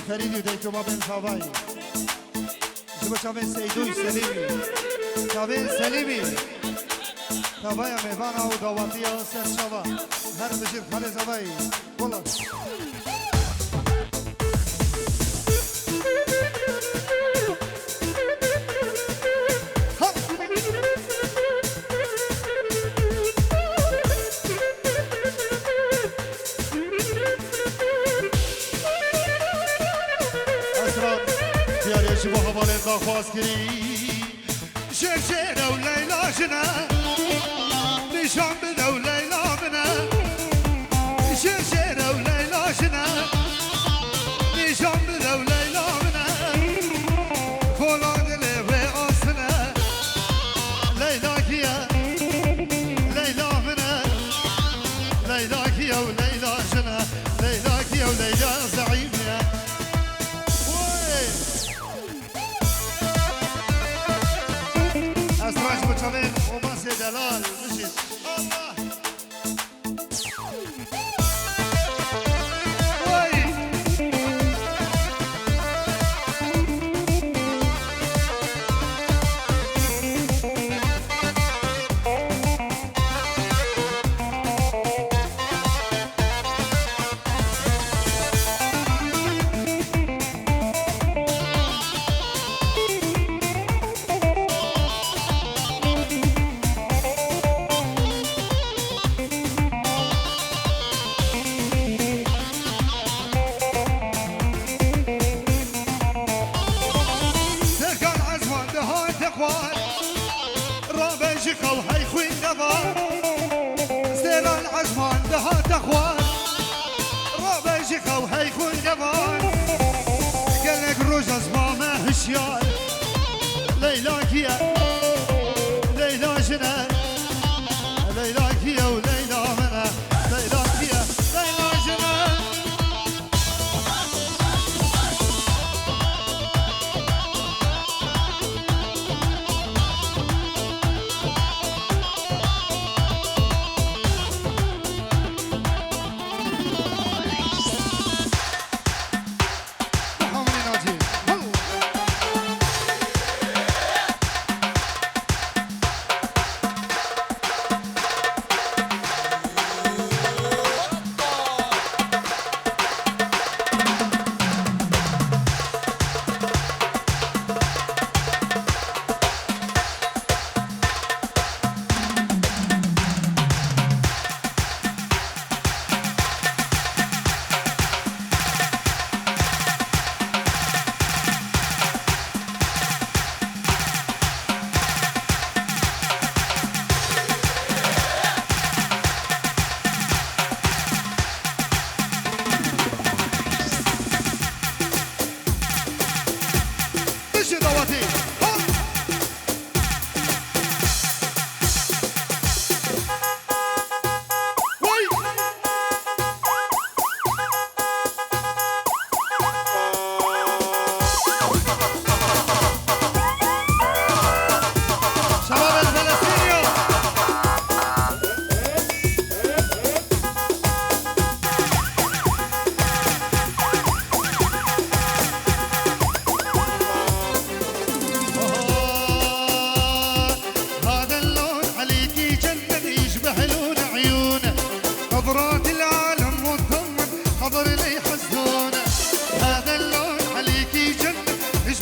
فريدي وديكو بابن صاباي شبه شابين سيدوي سليمي شابين سليمي تابايا ميفانا ودواتيا سر شابا هر بجيب خالي زباي والله خواست کری شرشر و لیلا جنه نشان بده و لیلا منه شرشر و لیلا جنه نشان بده و لیلا منه فولاد لیوه آسنه لیلا کیه لیلا منه لیلا کیه و لیلا جنه لیلا کیه و لیلا زعیمه اسمعش بچاوین اوماس دلال بشید الله ليلى كيا ليلى جنان ليلى كيا وليلى منا ليلى كيا ليلى جنان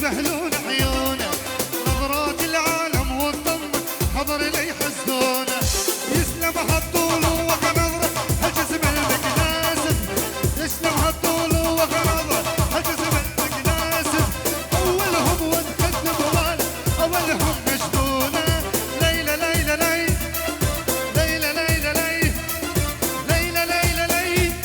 يسهلون عيونه نظرات العالم والضم حضر لي حسدونه يسلم هالطول وغنظره هالجسم المكناسب يسلم هالطول وغنظره هالجسم المكناسب اولهم ونقدم وال اولهم نشدونه ليلى ليلى ليلى ليلى ليلى ليلى ليلى ليلى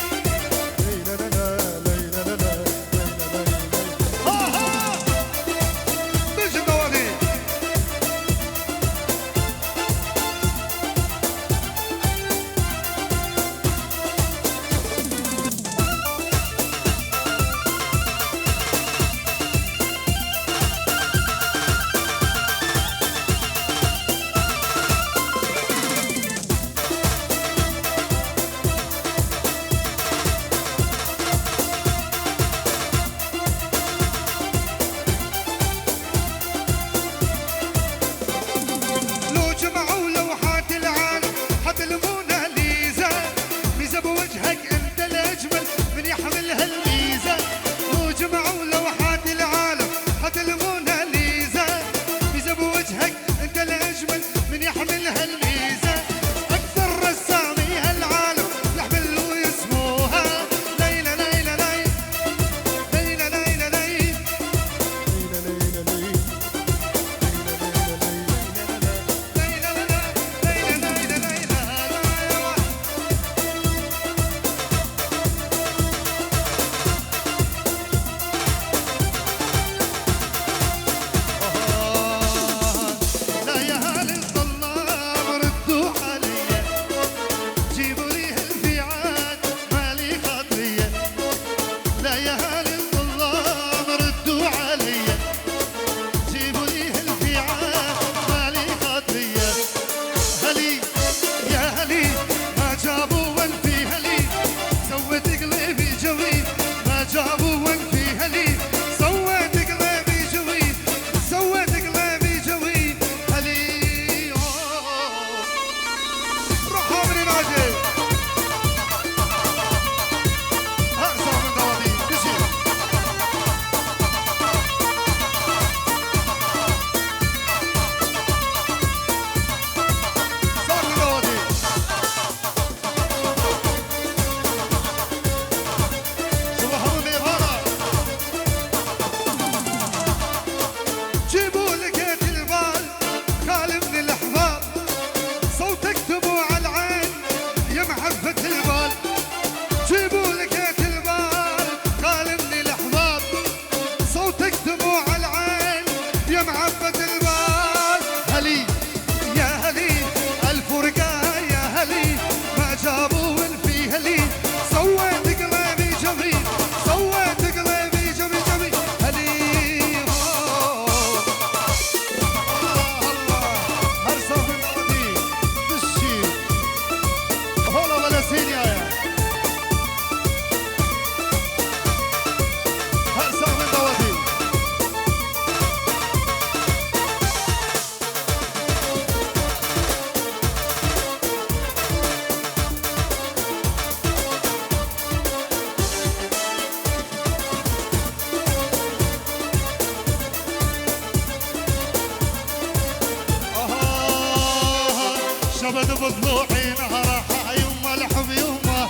شبد بضلوعي نهرها يما الحب يما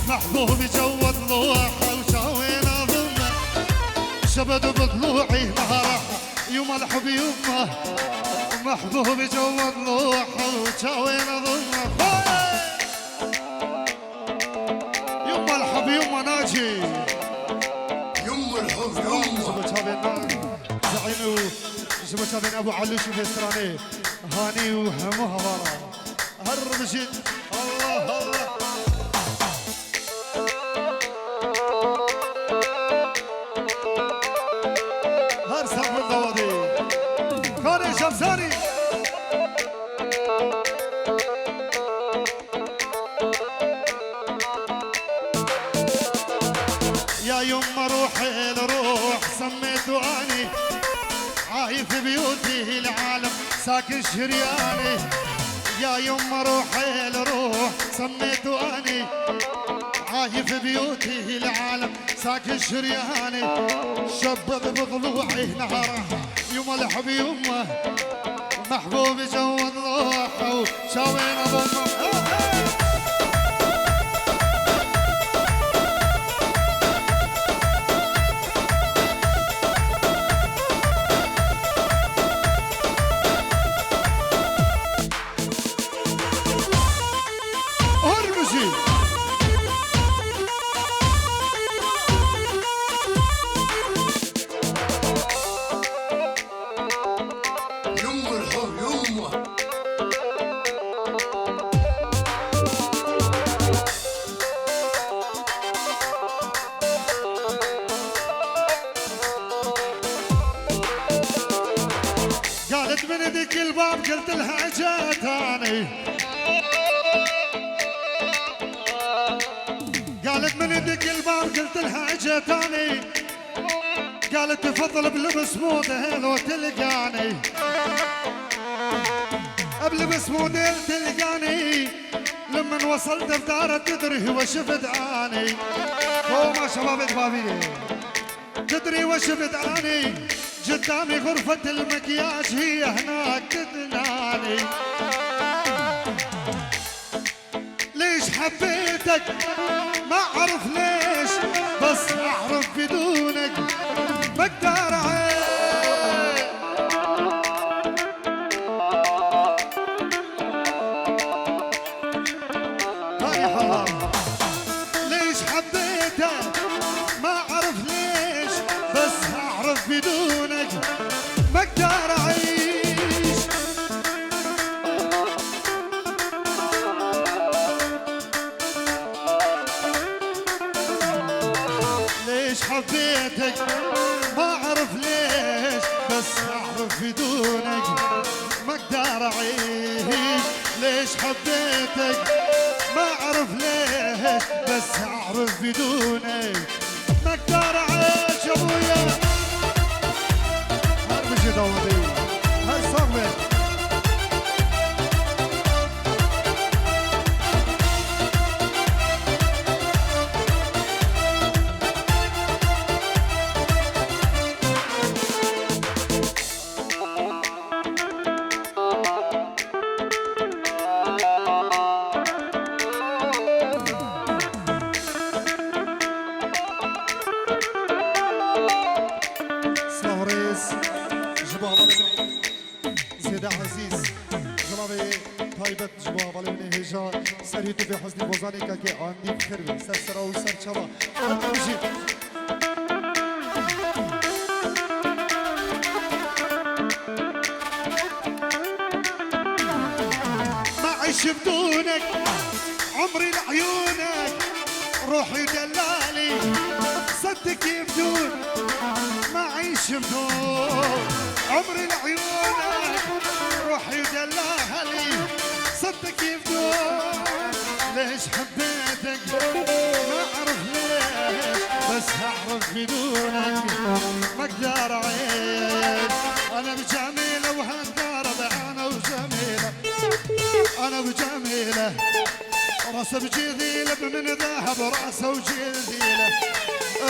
محبوب جو ضلوعها وشاوينا ضمه شبد بضلوعي نهرها يما الحب يما محبوب جو ضلوعها وشاوينا ضمه يما الحب يما ناجي يما الحب يما زعيم شبكة بين ابو علوش وفستراني هاني وهموها ورا هربشت الله الله هرسك من ضوادي كوني شمساني يا يما روحي لروح سميته اني عايف بيوتي العالم ساكن شرياني يا يما روحي لروح سميته اني عايف بيوتي العالم ساكن شرياني شبب بضلوعي نهره يوم الحب يمه محبوب جو الروح وشاوينا ضمه قالت من ذيك الباب قلت لها جاتاني قالت من ذيك الباب قلت لها جاتاني قالت تفضل بلبس موديل وتلقاني بلبس موديل تلقاني لما وصلت بدارة تدري وشفت اني ما شباب بابي تدري وشفت اني قدامي غرفة المكياج هي هناك تدناني ليش حبيتك ما اعرف ليش بس اعرف بدونك بقدر اعيش ليش حبيتك ما اعرف ليش بس اعرف بدونك بقدر اعيش ليش حبيتك ما اعرف ليش بس اعرف بدونك بقدر اعيش ليش حبيتك ما اعرف ليش بس اعرف بدونك بقدر اعيش يا ابويا هرمشي داودي هاي صغبت زيد عزيز جلابي طيبت جواب على هجا سريتو في حسن بوزاني كاكي عندي بخربي سرسرا وسر شبا نمشي ما عيش بدونك عمري لعيونك روحي دلالي صدق بدون ما عيش بدون عمري لعيونك روحي ودلاها لي صدق بدون ليش حبيتك ما اعرف ليش بس اعرف بدونك ما اقدر اعيش انا بجميله وهالدرب انا وجميله انا بجميله راسه بجذيله من ذهب راسه وجذيله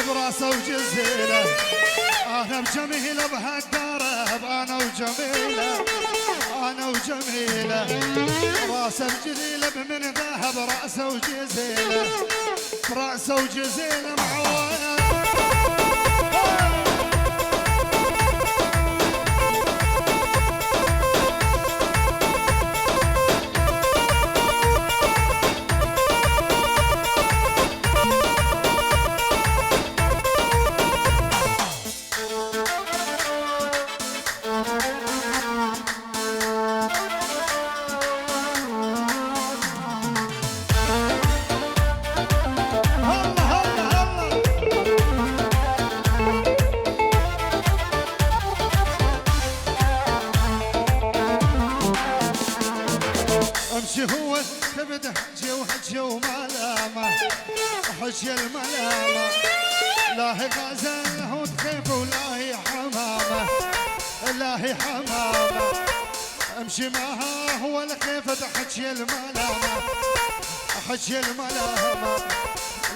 براسه وجزيله انا بجميله بهالدرب انا وجميله انا وجميله راسه بجذيله من ذهب راسه وجزيله راسه وجزيله معويه امشي هو تبدا جو ملامه حجي الملامه لا هي غزل هو كيف ولا هي حمامه لا هي حمامه امشي معها هو كيف حجي الملامه حجي الملامه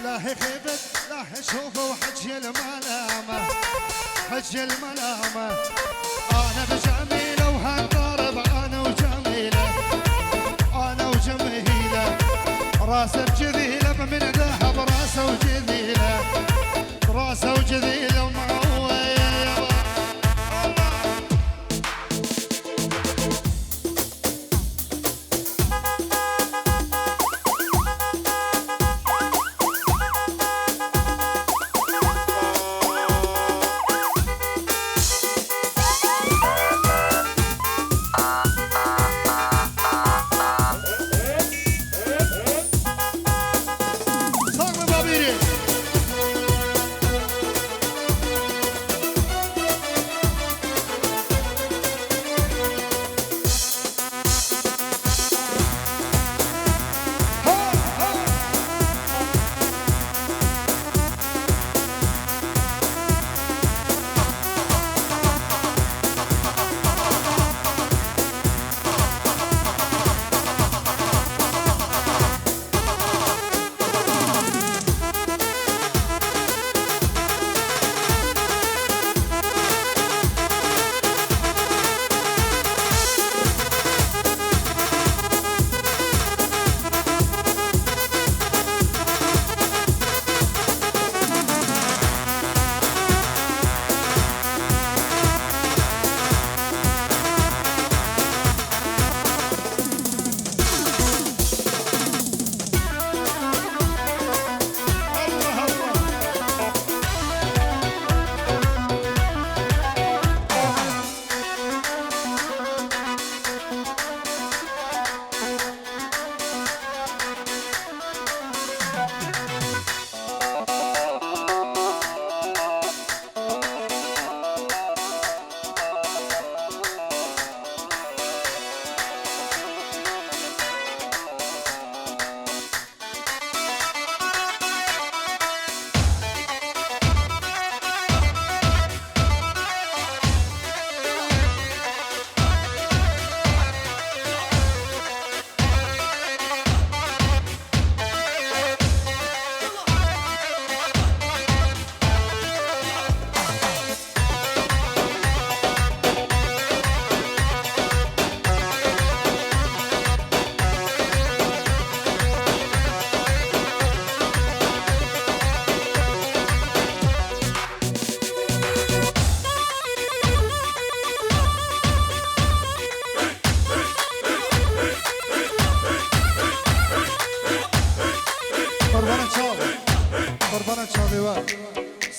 لا هي خيبت لا هي شوفوا حجي الملامة حجي الملامة أنا بجميلة وهالضرب أنا وجميلة أنا وجميلة راسه بجذيلة من ذهب راسه وجذيلة راسه وجذيلة ومعوية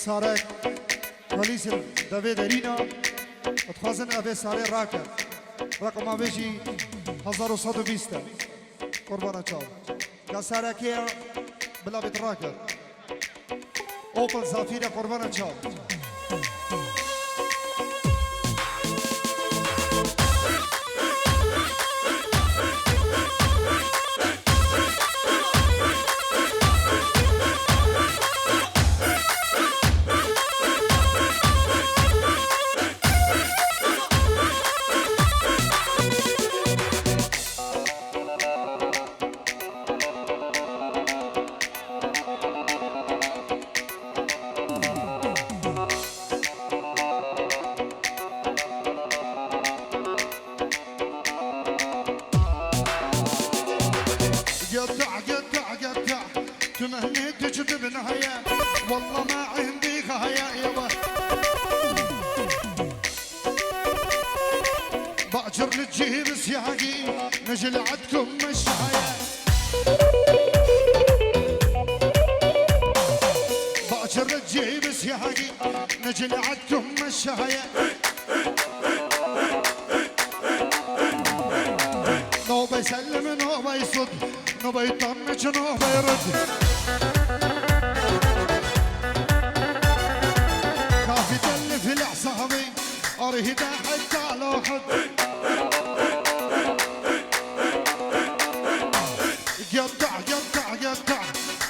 سارك پلیس دوید رینا اتخوازن اوه ساره راکر رقم آویجی 1120 قربان چاو که سارکی بلا بیت راکر اوپل زافیر قربان چاو تمهني تجد بنهاية والله ما عندي خايا يابا باجر للجيب سياقي نجل عدكم مشايا باجر للجيب سياقي نجل عدكم مشايا نوبة يسلم نوبة يصد نوبة يطنج نوبة يرد كافي تلف العصابي أرهد حتى لو حد قطع قطع قطع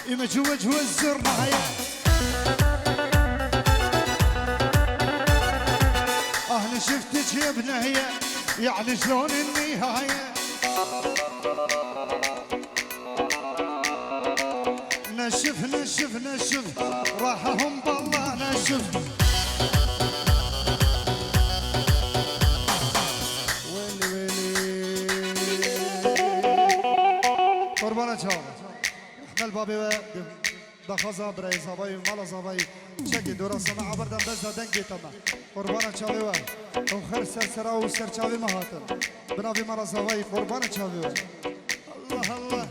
يمجوج والزر معايا أهل شفتك يا بنهية يعني شلون النهاية نشف نشف نشف راحهم بالله نشف ويلي ويلي قربانة شاو احنا البابي دخزا برای زبای مال زبای چکی درست ما عبردم دست دنگی تما قربان چاوی و او خر سر سرا و سر چاوی مهاتن بنابی مال زبای قربان چاوی و الله الله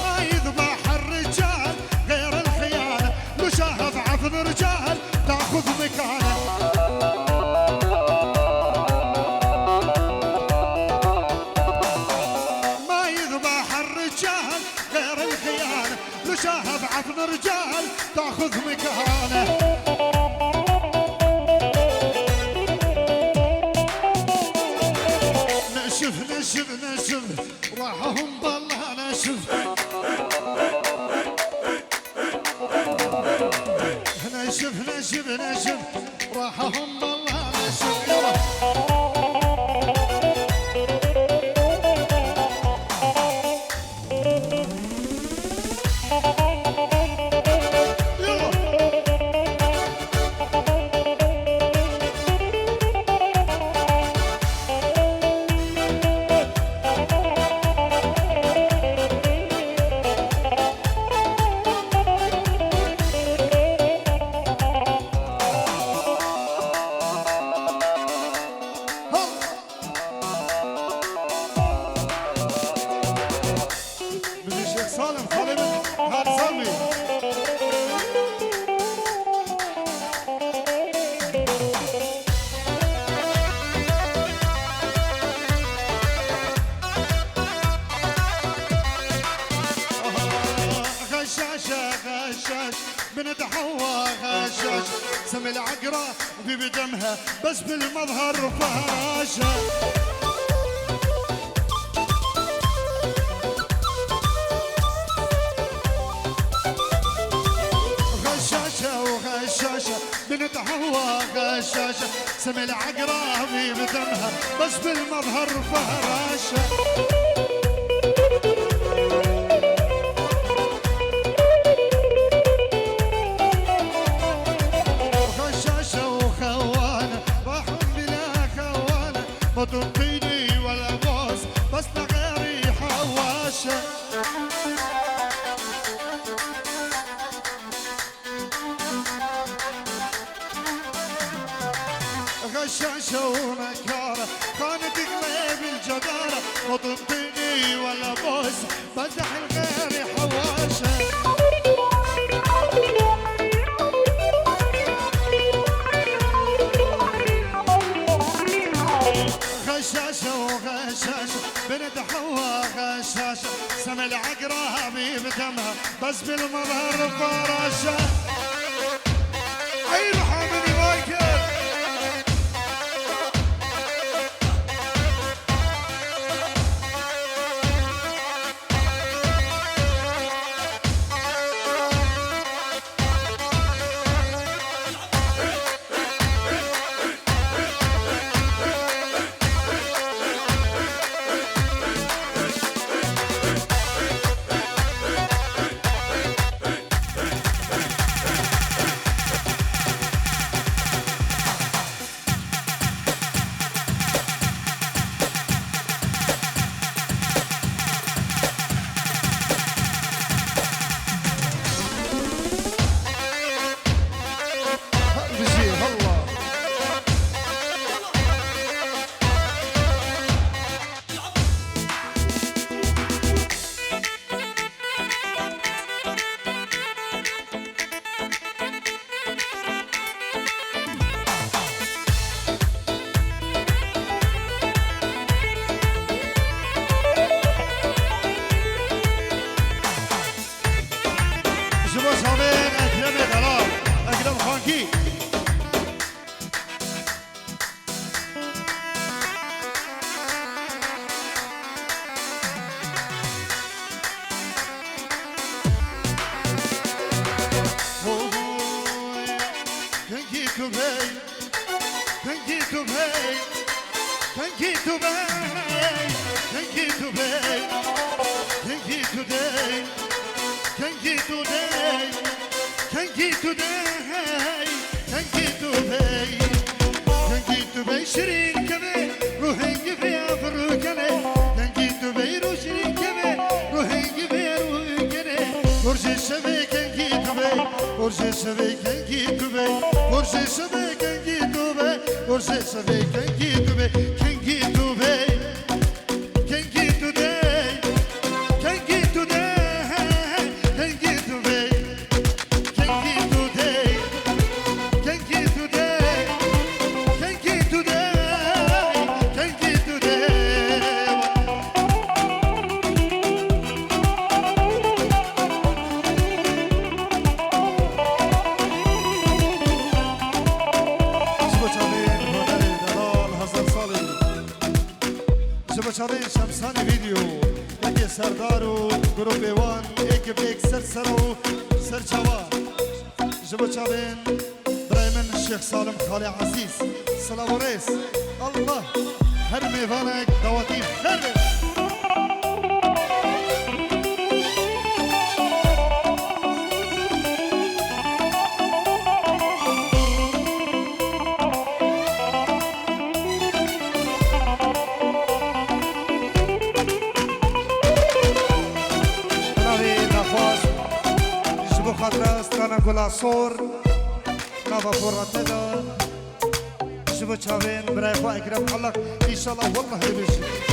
ما يذبح الرجال غير الخيانة لو شاهد عفن رجال تاخذ مكانه ما يذبح الرجال غير الخيانة لو شاهد عفن رجال تاخذ مكانه نشف نشف نشف راحهم بالله نشف نشف نشف نشف راحهم بالله نشف يلا سالم خالد هرزمي غشاشة غشاش بنت حوا غشاش سمي العقرة وفي بدمها بس بالمظهر فهاشة غشاشة بنت حوا غشاشة سمي العقرابي بدمها بس بالمظهر فراشة غشاشة وخوانة راحوا بلا خوانة ما تنطيني ولا بوس بس لغيري حواشة غشاشة ونكارة كانت قليب الجدارة وتنطيني ولا بوس بزح الغير حواشة غشاشة وغشاشة بنت حوا غشاشة سمي العقرابي بدمها بس بالمظهر فراشة عيد حامد وايكل ورجي شبيكن جيتوبي ورجي شبيكن جيتوبي ورجي شبيكن جيتوبي كن جيتوبي كن جيتوبي كن جيتوبي كن جيتوبي كن جيتوبي كن جيتوبي كن جيتوبي كن جيتوبي شبچاوین شمسان ویدیو یکی سردار و گروه وان یک بیک سر و سر چوا شبچاوین برای من شیخ سالم خالی عزیز سلام و ریس الله هر میوانک دواتی خیر Strana Golasor, Nava Forateda, Shibuchaven, Braifa Ikram Allah, Inshallah, Wallah Hibish.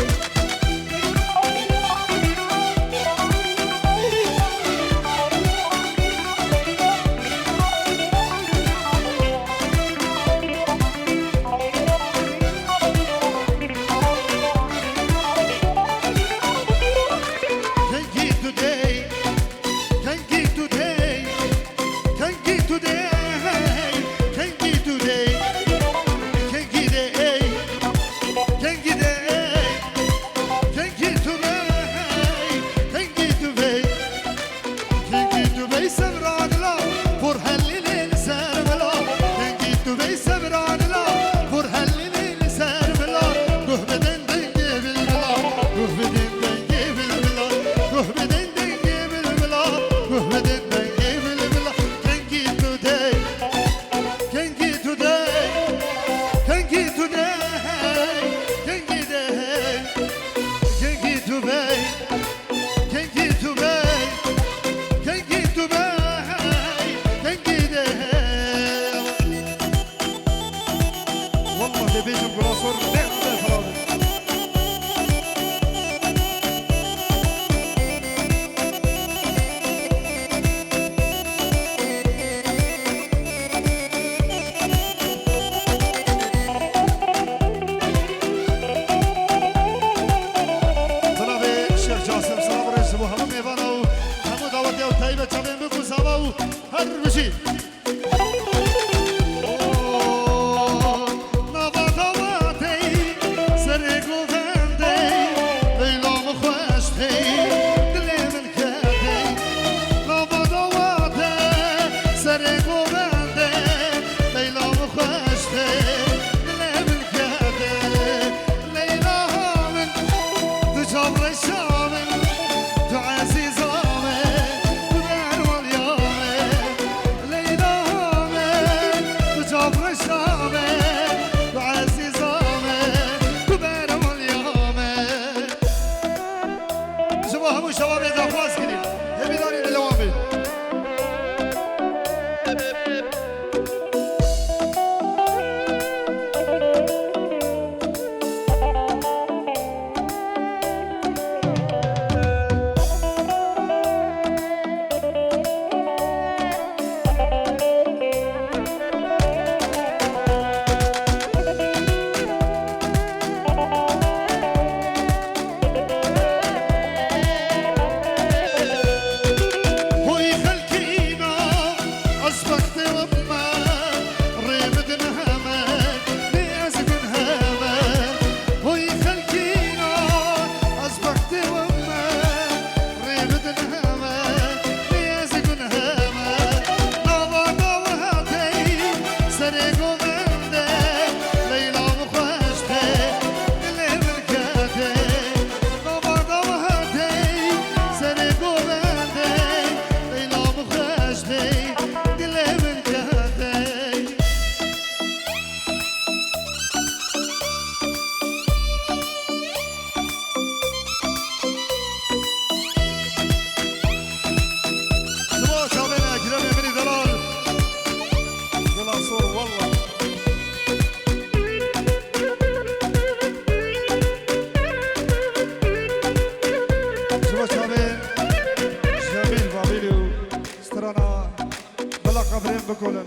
قبرين بكولن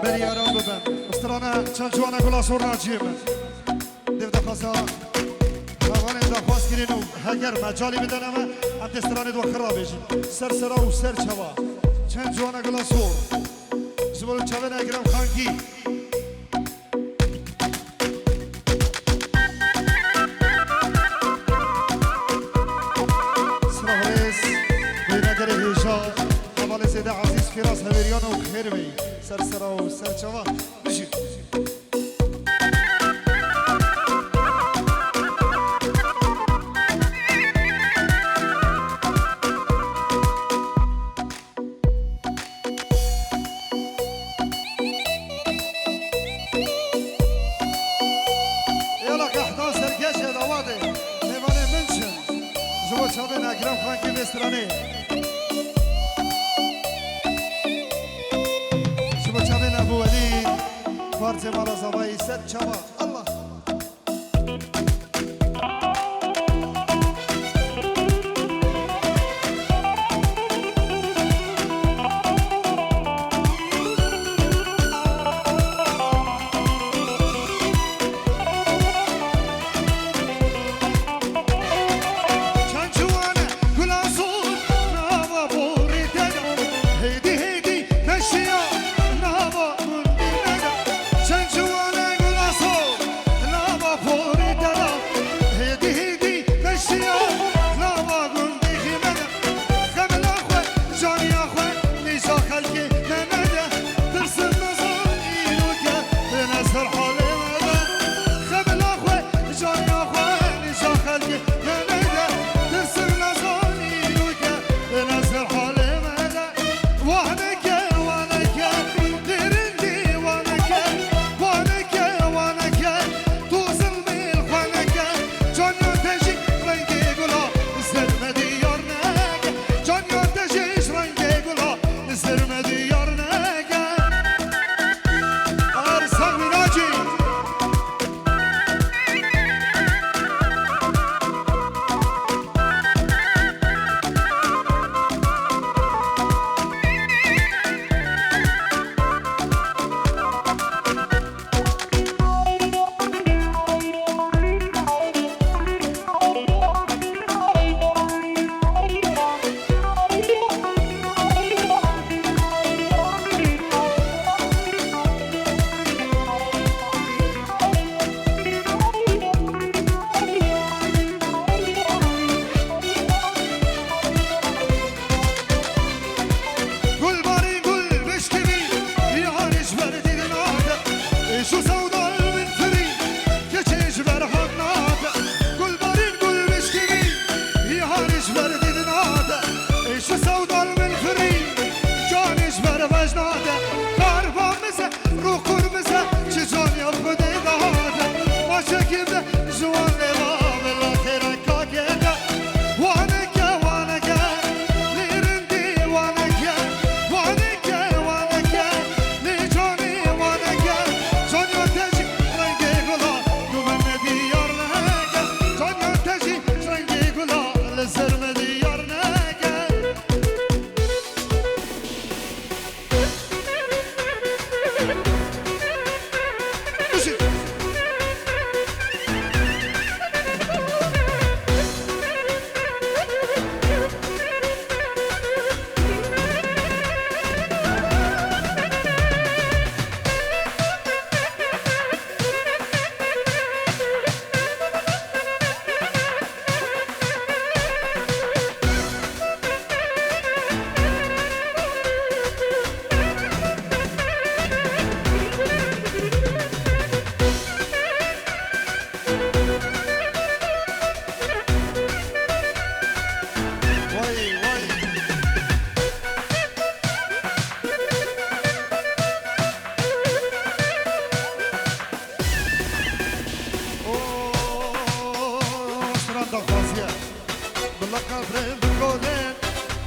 برياران ببن استرانا چند جوانا گلا سورنا جيمن دیو دخواسا اوان دخواست کرین و هگر مجالی بدن اما ام دسترانی دو خراب بیشین سر سرا و سر چوا چند جوانا گلا سور زبالو چوه نگرم خانگی سيدي عزيز فراس هبريان وخيربي سرسرة وسرشوة بشي يلا كحدا سرقاش يا دوادي نيفاني منشن زوج شابين اكرام خانكي بستراني ابو ولید فارس مالا زبایی ست چوا الله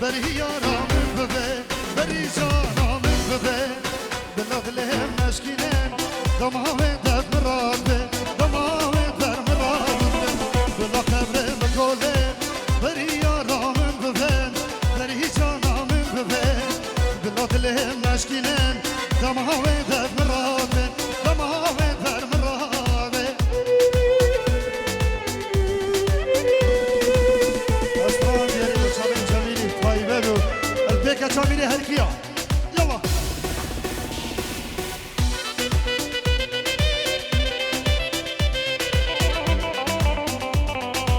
بری یارم ببه بری جانم ببه دلم مشکینم دماغ دف مراد دماغ در مراد بلا قبر مکوله بری یارم ببه بری جانم ببه دلم مشکینم كيا يلا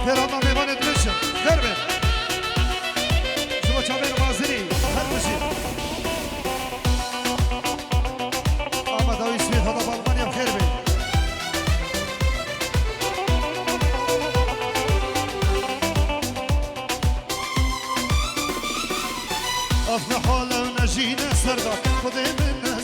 كراما ميوان درشم دربه زبا چاوين مازني هر بشي اما داوي سويت هذا بالمانيا بخير بي افنا حالا ونجينا سردا خدي منا